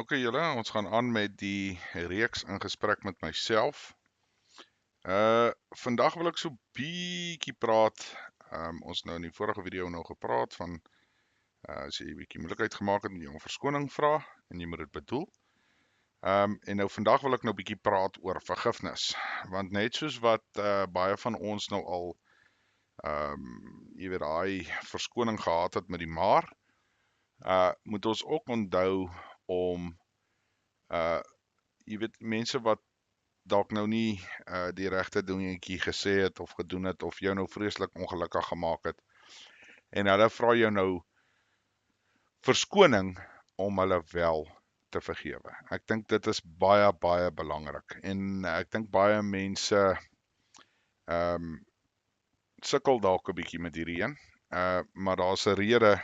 dankie julle. Ons gaan aan met die reeks in gesprek met myself. Vandag wil ek so bietjie praat. Ons nou in die vorige video nou gepraat van as jy 'n bietjie moeilikheid gemaak het, moet jy om verskoning vra en jy moet dit bedoel. En nou vandag wil ek nou bietjie praat oor vergifnis, want net soos wat baie van ons nou al jy weet daai verskoning gehad het met die maar, moet ons ook onthou om jy weet mense wat dalk nou nie die regte dingetjie gesê het of gedoen het of jou nou vreeslik ongelukkig gemaak het en hulle vra jou nou verskoning om hulle wel te vergewe. Ek dink dit is baie belangrik en ek dink baie mense sukkel dalk 'n bietjie met hierdie een, maar daar's 'n rede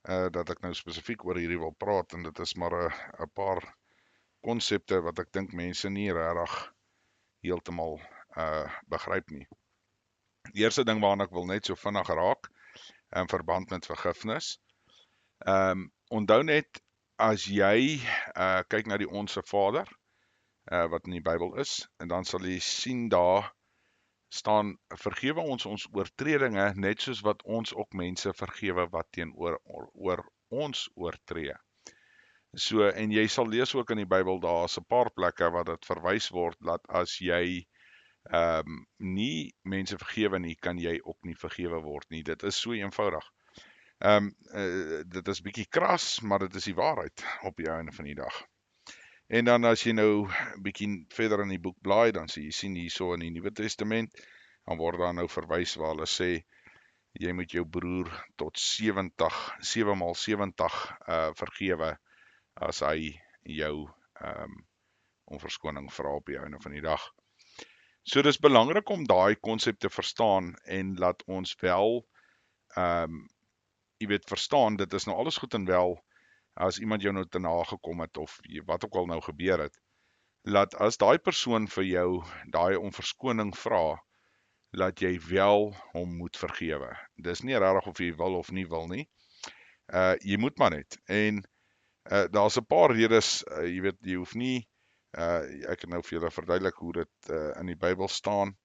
dat ek nou spesifiek oor hierdie wil praat en dit is maar 'n paar konsepte wat ek dink mense nie regtig heeltemal begryp nie. Die eerste ding waarna ek wil net so vinnig raak in verband met vergifnis. Onthou net as jy kyk na die Onse Vader wat in die Bybel is en dan sal jy sien daar staan vergewe ons oortredinge net soos wat ons ook mense vergewe wat teenoor ons oortree. So, en jy sal lees ook in die Bybel, daar's 'n paar plekke wat dit verwys word, dat as jy nie mense vergewe nie, kan jy ook nie vergewe word nie. Dit is so eenvoudig. Dit is bietjie kras, maar dit is die waarheid op die einde van die dag. En dan as jy nou bietjie verder in die boek blaai, dan sien jy sien hierso in die Nuwe Testament, dan word daar nou verwys waar hulle sê, jy moet jou broer tot 7x70 vergewe, as hy jou om verskoning vra op die einde van die dag. So dis belangrik om daai konsep te verstaan en laat ons wel jy weet verstaan, dit is nou alles goed en wel as iemand jou nou te nagekom het of wat ook al nou gebeur het, laat as daai persoon vir jou daai om verskoning vra, laat jy wel hom moet vergewe. Dis nie regtig of jy wil of nie wil nie. Jy moet maar net. En daar's 'n paar redes, jy weet, jy hoef nie, ek het nou vir julle verduidelik hoe dit in die Bybel staan,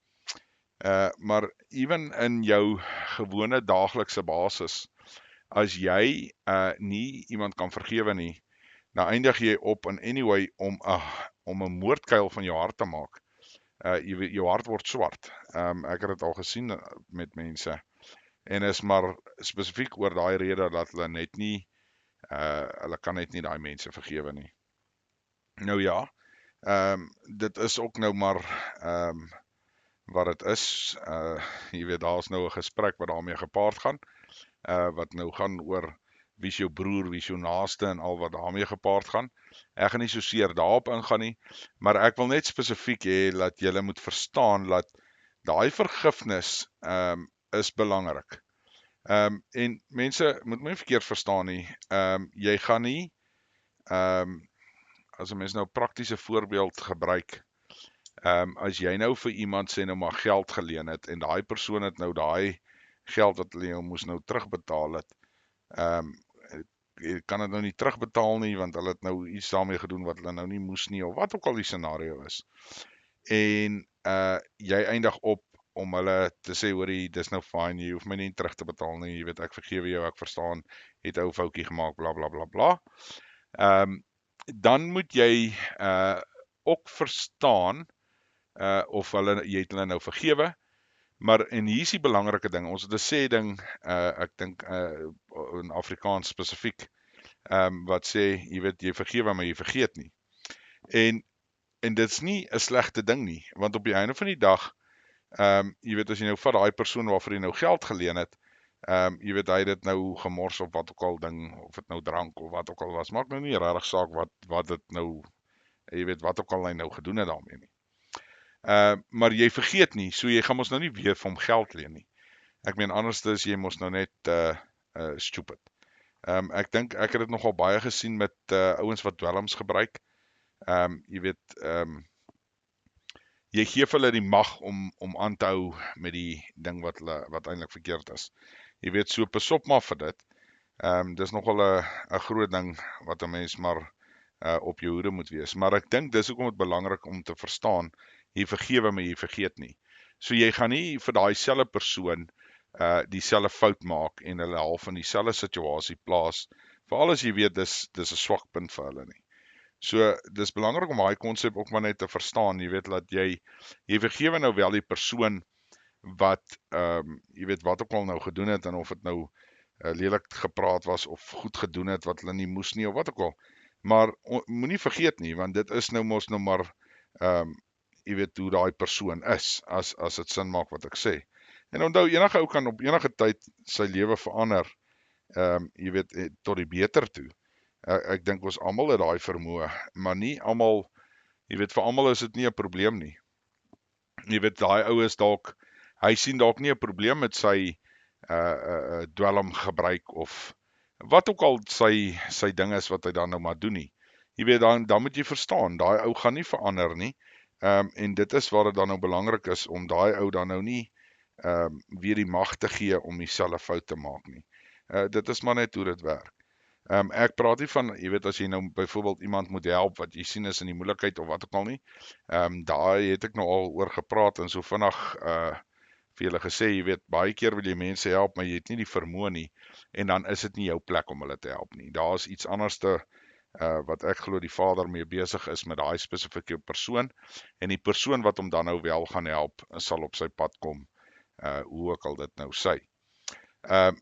maar ewen in jou gewone daaglikse basis, as jy nie iemand kan vergewe nie, dan eindig jy op in anyway om 'n moordkuil van jou hart te maak. Jy weet, jou hart word swart. Ek het dit al gesien met mense, en is maar spesifiek oor daai rede dat hulle net nie hulle kan net nie daai mense vergewe nie. Nou ja, dit is ook nou maar wat dit is. Jy weet, daar's nou 'n gesprek wat daarmee gepaard gaan, wat nou gaan oor wie is jou broer, wie is jou naaste en al wat daarmee gepaard gaan. Ek gaan nie so seer daarop ingaan nie, maar ek wil net spesifiek hê dat julle moet verstaan dat daai vergifnis is belangrik. En mense moet my nie verkeerd verstaan nie. Jy gaan nie, as 'n mens nou 'n praktiese voorbeeld gebruik, as jy nou vir iemand sê nou maar geld geleen het en daai persoon het nou daai geld wat hulle jou moes nou terugbetaal het, jy kan dit nou nie terugbetaal nie want hulle het nou iets daarmee gedoen wat hulle nou nie moes nie of wat ook al die scenario is. En jy eindig op om hulle te sê, hoorie, dis nou fine, jy hoef my nie terug te betaal nie, jy weet, ek vergewe jou, ek verstaan, het 'n ou foutjie gemaak, bla bla bla bla. Dan moet jy ook verstaan, of jy het hulle nou vergewe, maar en hier is die belangrike ding, ons het 'n sê ding, ek dink in Afrikaans spesifiek, wat sê, jy weet, jy vergewe, maar jy vergeet nie. En dit's nie 'n slegte ding nie, want op die einde van die dag, jy weet, as jy nou vat daai persoon waarvoor jy nou geld geleen het, jy weet, hy het dit nou gemors of wat ook al ding, of dit nou drank of wat ook al was, maak nou nie regtig saak wat dit nou, jy weet, wat ook al hy nou gedoen het daarmee nie. Maar jy vergeet nie, so jy gaan mos nou nie weer vir hom geld leen nie. Ek meen, anders is jy mos nou net stupid. Ek dink, ek het dit nogal baie gesien met ouens wat dwelms gebruik. Jy weet, jy gee vir hulle die mag om aan te hou met die ding wat eintlik verkeerd is. Jy weet, so pas op maar vir dit. Dis nogal 'n groot ding wat 'n mens maar op jou hoede moet wees. Maar ek dink dis hoekom dit belangrik om te verstaan, jy vergewe, maar jy vergeet nie. So jy gaan nie vir daai selfe persoon dieselfde fout maak en hulle half in dieselfde situasie plaas, veral as jy weet dis 'n swak punt vir hulle nie. So dis belangrik om daai konsep ook maar net te verstaan, jy weet dat jy vergewe nou wel die persoon wat jy weet wat ook al nou gedoen het en of dit nou lelik gepraat was of goed gedoen het wat hulle nie moes nie of wat ook al. Maar moenie vergeet nie, want dit is nou mos nou maar jy weet hoe daai persoon is, as dit sin maak wat ek sê. En onthou, enige ou kan op enige tyd sy lewe verander, jy weet, tot die beter toe. Ek dink ons almal het daai vermoë, maar nie almal, jy weet, vir almal is dit nie 'n probleem nie. Jy weet, daai ou is dalk, hy sien dalk nie 'n probleem met sy dwelm gebruik of wat ook al sy ding is wat hy dan nou maar doen nie. Jy weet, dan moet jy verstaan, daai ou gaan nie verander nie, en dit is waar dit dan nou belangrik is, om daai ou dan nou nie weer die mag te gee om dieselfde fout te maak nie. Dit is maar net hoe dit werk. Ek praat nie van, jy weet, as jy nou byvoorbeeld iemand moet help, wat jy sien is in die moeilikheid of wat ook al nie, daai het ek nou al oor gepraat, en so vinnig vir julle gesê, jy weet, baie keer wil jy mense help, maar jy het nie die vermoë nie, en dan is dit nie jou plek om hulle te help nie. Daar is iets anderste, wat ek glo die Vader mee besig is met daai spesifieke persoon, en die persoon wat hom dan nou wel gaan help, sal op sy pad kom, hoe ook al dit nou sê.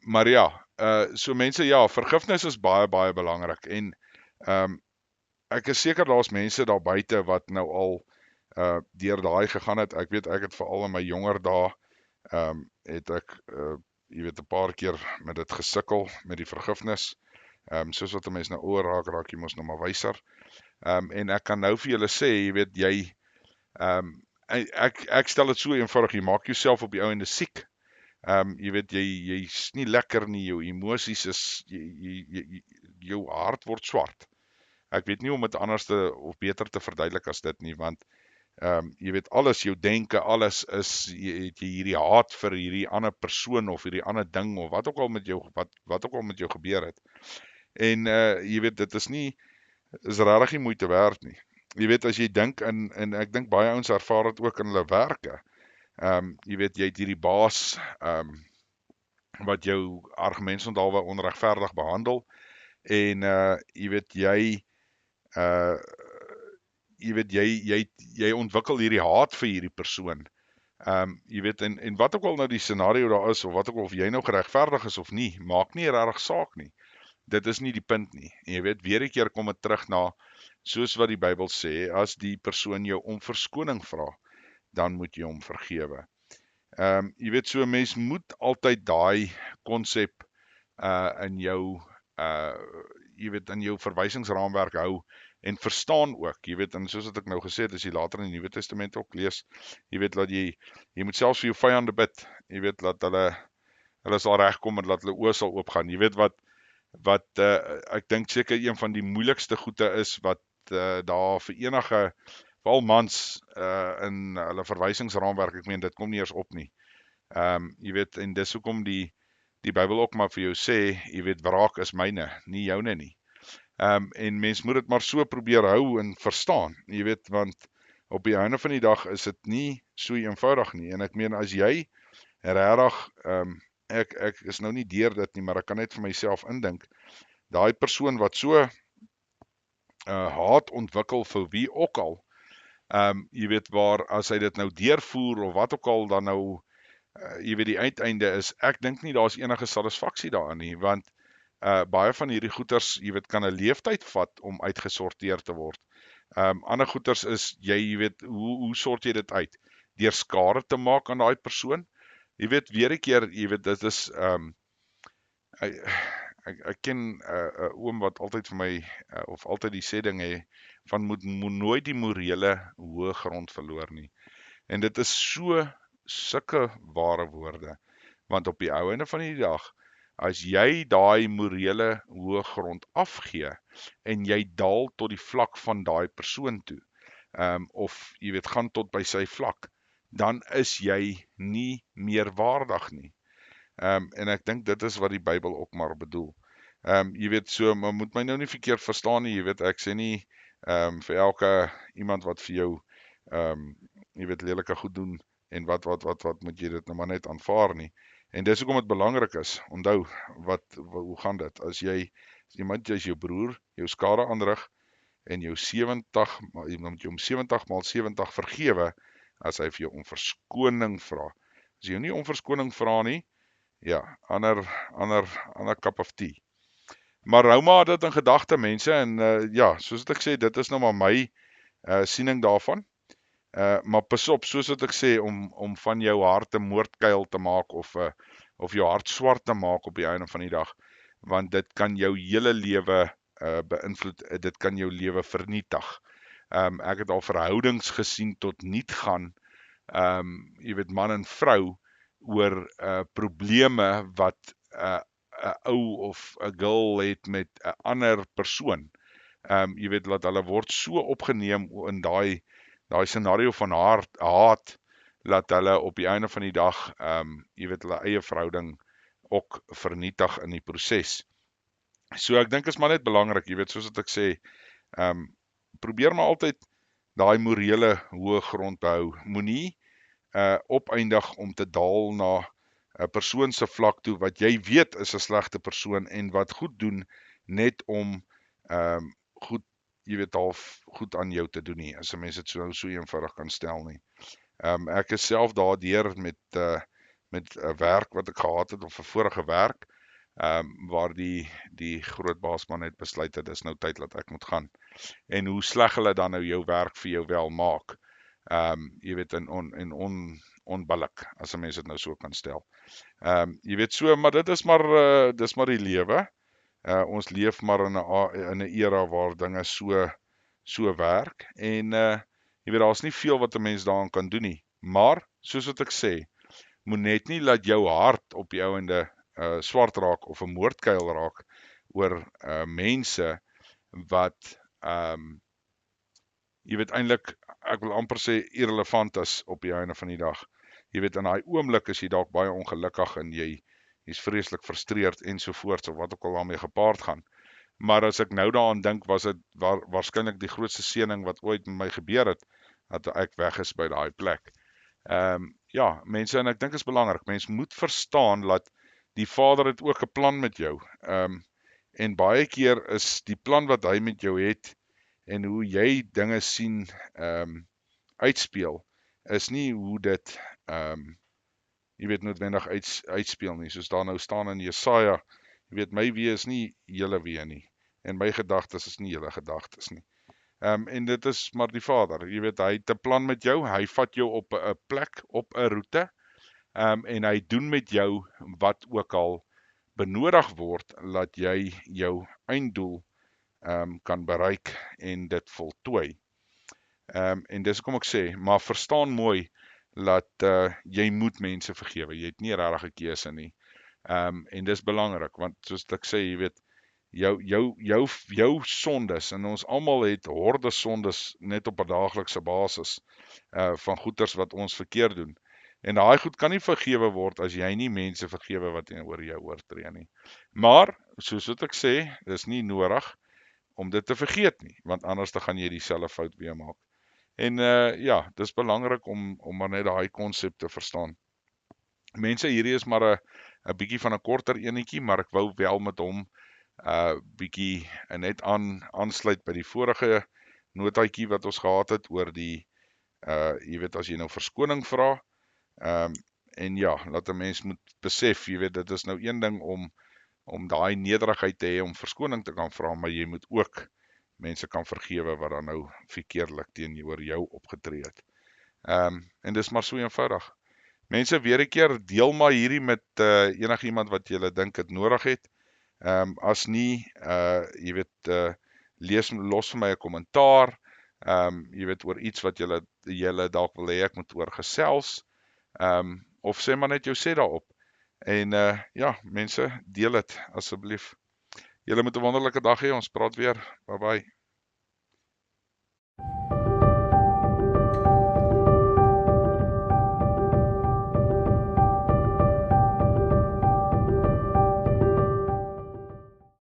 Maar ja, so mense, ja, vergifnis is baie, baie belangrik, en ek is seker daar's mense daar buite wat nou al deur daai gegaan het. Ek weet, ek het veral in my jonger dae, het ek, jy weet, 'n paar keer met dit gesukkel, met die vergifnis, soos wat 'n mens nou ouer raak jy mos nou maar wyser, en ek kan nou vir julle sê, jy weet, jy, ek stel dit so eenvoudig, jy maak jouself op die ou ende siek. Jy weet, jy's nie lekker nie, jou emosies is, jou hart word swart. Ek weet nie om dit anders of beter te verduidelik as dit nie, want jy weet, alles, jou denke, alles is, jy hierdie haat vir hierdie ander persoon of hierdie ander ding of wat ook al met jou, wat ook al met jou gebeur het. En jy weet, dit is regtig nie moeite werd nie. Jy weet, as jy dink, en ek dink baie ouens ervaar dit ook in hulle werke. Jy weet, jy het hierdie baas wat jou argumentsonthaalwe onregverdig behandel, en jy weet, jy ontwikkel hierdie haat vir hierdie persoon. Jy weet, en wat ook al nou die scenario daar is, of wat ook al, of jy nou geregverdig is of nie, maak nie regtig saak nie. Dit is nie die punt nie. En jy weet, weer 'n keer kom dit terug na, soos wat die Bybel sê, as die persoon jou om verskoning vra, dan moet jy hom vergewe. Jy weet, so 'n mens moet altyd daai konsep in jou jy weet, in jou verwysingsraamwerk hou en verstaan ook, jy weet, en soos wat ek nou gesê het, as jy later in die Nuwe Testament ook lees, jy weet, dat jy moet selfs vir jou vyande bid, jy weet, dat hulle sal regkom en dat hulle oë sal oopgaan. Jy weet wat ek dink seker een van die moeilikste goede is wat daar vir enige, veral mans in hulle verwysingsraamwerk, ek meen, dit kom nie eers op nie. Jy weet, en dis hoekom die Bybel ook maar vir jou sê, jy weet, wraak is myne, nie joune nie. En mens moet dit maar so probeer hou en verstaan, jy weet, want op die einde van die dag is dit nie so eenvoudig nie, en ek meen, as jy regtig, ek is nou nie deur dit nie, maar ek kan net vir myself indink, daai persoon wat so haat ontwikkel vir wie ook al, jy weet, waar as hy dit nou deurvoer of wat ook al, dan nou, jy weet, die uiteinde is, ek dink nie daar's enige satisfaksie daarin nie, want baie van hierdie goeters, jy weet, kan 'n leeftyd vat om uitgesorteer te word. Ander goeters is, jy weet, hoe sort jy dit uit? Deur skade te maak aan daai persoon? Jy weet, weer 'n keer, jy weet, dit is, ek ken 'n oom wat altyd vir my, of altyd die sê ding hê, van moet nooit die morele hoë grond verloor nie. En dit is sulke ware woorde, want op die ou einde van die dag, as jy daai morele hoë grond afgee, en jy daal tot die vlak van daai persoon toe, of jy weet, gaan tot by sy vlak, dan is jy nie meer waardig nie. En ek dink dit is wat die Bybel ook maar bedoel. Jy weet, so, maar moet my nou nie verkeerd verstaan nie, jy weet, ek sê nie, vir elke iemand wat vir jou, jy weet, lelike goed doen, en wat moet jy dit nou maar net aanvaar nie. En dis hoekom dit belangrik is, onthou, hoe gaan dit, as iemand, jy's jou broer, jou skade aanrig, en jou 70, jy moet jou om 70 maal 70 vergewe, as hy vir jou om verskoning vra. As jy jou nie om verskoning vra nie, ja, ander cup of tea. Maar hou maar dit in gedagte, mense, en ja, soos wat ek sê, dit is nou maar my siening daarvan. Maar pas op, soos wat ek sê, om van jou hart 'n moordkuil te maak, of jou hart swart te maak op die einde van die dag, want dit kan jou hele lewe beïnvloed, dit kan jou lewe vernietig. Ek het al verhoudings gesien tot niet gaan, jy weet, man en vrou, oor probleme wat 'n ou of 'n girl het met 'n ander persoon. Jy weet, dat hulle word so opgeneem in daai scenario van haat, dat hulle op die einde van die dag, jy weet, hulle eie verhouding ook vernietig in die proses. So ek dink is maar net belangrik, jy weet, soos wat ek sê, probeer maar altyd daai morele hoë grond hou. Moenie opeindig om te daal na 'n persoon se vlak toe wat jy weet is 'n slegte persoon en wat goed doen net om goed, jy weet, half goed aan jou te doen nie, as 'n mens dit so eenvoudig kan stel nie. Ek is self daardeur met 'n werk wat ek gehad het, of 'n vorige werk, waar die groot baasman het besluit het, dis nou tyd dat ek moet gaan. En hoe sleg hulle dan nou jou werk vir jou wel maak. Jy weet, en onbillik, as 'n mens dit nou so kan stel. Jy weet, so, maar dit is maar, dis maar die lewe. Ons leef maar in 'n era waar dinge so werk, en jy weet, daar's nie veel wat 'n mens daaraan kan doen nie. Maar, soos wat ek sê, moet net nie laat jou hart op die ouende swart raak, of 'n moordkuil raak, oor mense wat, jy weet, eintlik, ek wil amper sê, irrelevant is op die einde van die dag. Jy weet, in daai oomblik is jy dalk baie ongelukkig, en jy's vreeslik frustreerd, ensovoorts, of wat ook al daarmee gepaard gaan. Maar as ek nou daaraan dink, was dit waarskynlik die grootste seëning wat ooit met my gebeur het, dat ek weg is by daai plek. Ja, mense, en ek dink is belangrik, mens moet verstaan dat die Vader het ook 'n plan met jou. En baie keer is die plan wat hy met jou het, en hoe jy dinge sien uitspeel, is nie hoe dit jy weet, noodwendig uitspeel nie, soos daar nou staan in Jesaja, jy weet, my wee is nie julle wee nie, en my gedagtes is nie julle gedagtes nie. En dit is maar die Vader, jy weet, hy het 'n plan met jou, hy vat jou op 'n plek, op 'n roete, en hy doen met jou wat ook al benodig word, dat jy jou einddoel kan bereik en dit voltooi. En dis hoekom ek sê, maar verstaan mooi, dat jy moet mense vergewe, jy het nie regtig 'n keuse nie. En dis belangrik, want soos ek sê, jy weet, jou sondes, en ons almal het horde sondes net op 'n daaglikse basis, van goeters wat ons verkeerd doen. En daai goed kan nie vergewe word as jy nie mense vergewe wat teenoor jou oortree nie. Maar, soos wat ek sê, dis nie nodig om dit te vergeet nie, want anders dan gaan jy dieselfde fout weer maak. En ja, dis belangrik om maar net daai konsep te verstaan. Mense, hierdie is maar 'n bietjie van 'n korter enetjie, maar ek wou wel met hom bietjie net aansluit by die vorige notaatjie wat ons gehad het oor die jy weet, as jy nou verskoning vra, en ja, laat 'n mens moet besef, jy weet, dit is nou een ding om daai nederigheid te hê om verskoning te kan vra, maar jy moet ook mense kan vergewe wat dan nou verkeerdelik teenoor jou opgetree het. En dis maar so eenvoudig. Mense, weer 'n keer, deel maar hierdie met enigiemand wat julle dink het nodig het. As nie, jy weet, los vir my 'n kommentaar, jy weet, oor iets wat julle dalk wil hê ek moet oor gesels, of sê maar net jou sê daarop. En ja, mense, deel dit asseblief. Julle moet 'n wonderlike dag hê, ons praat weer. Bye bye.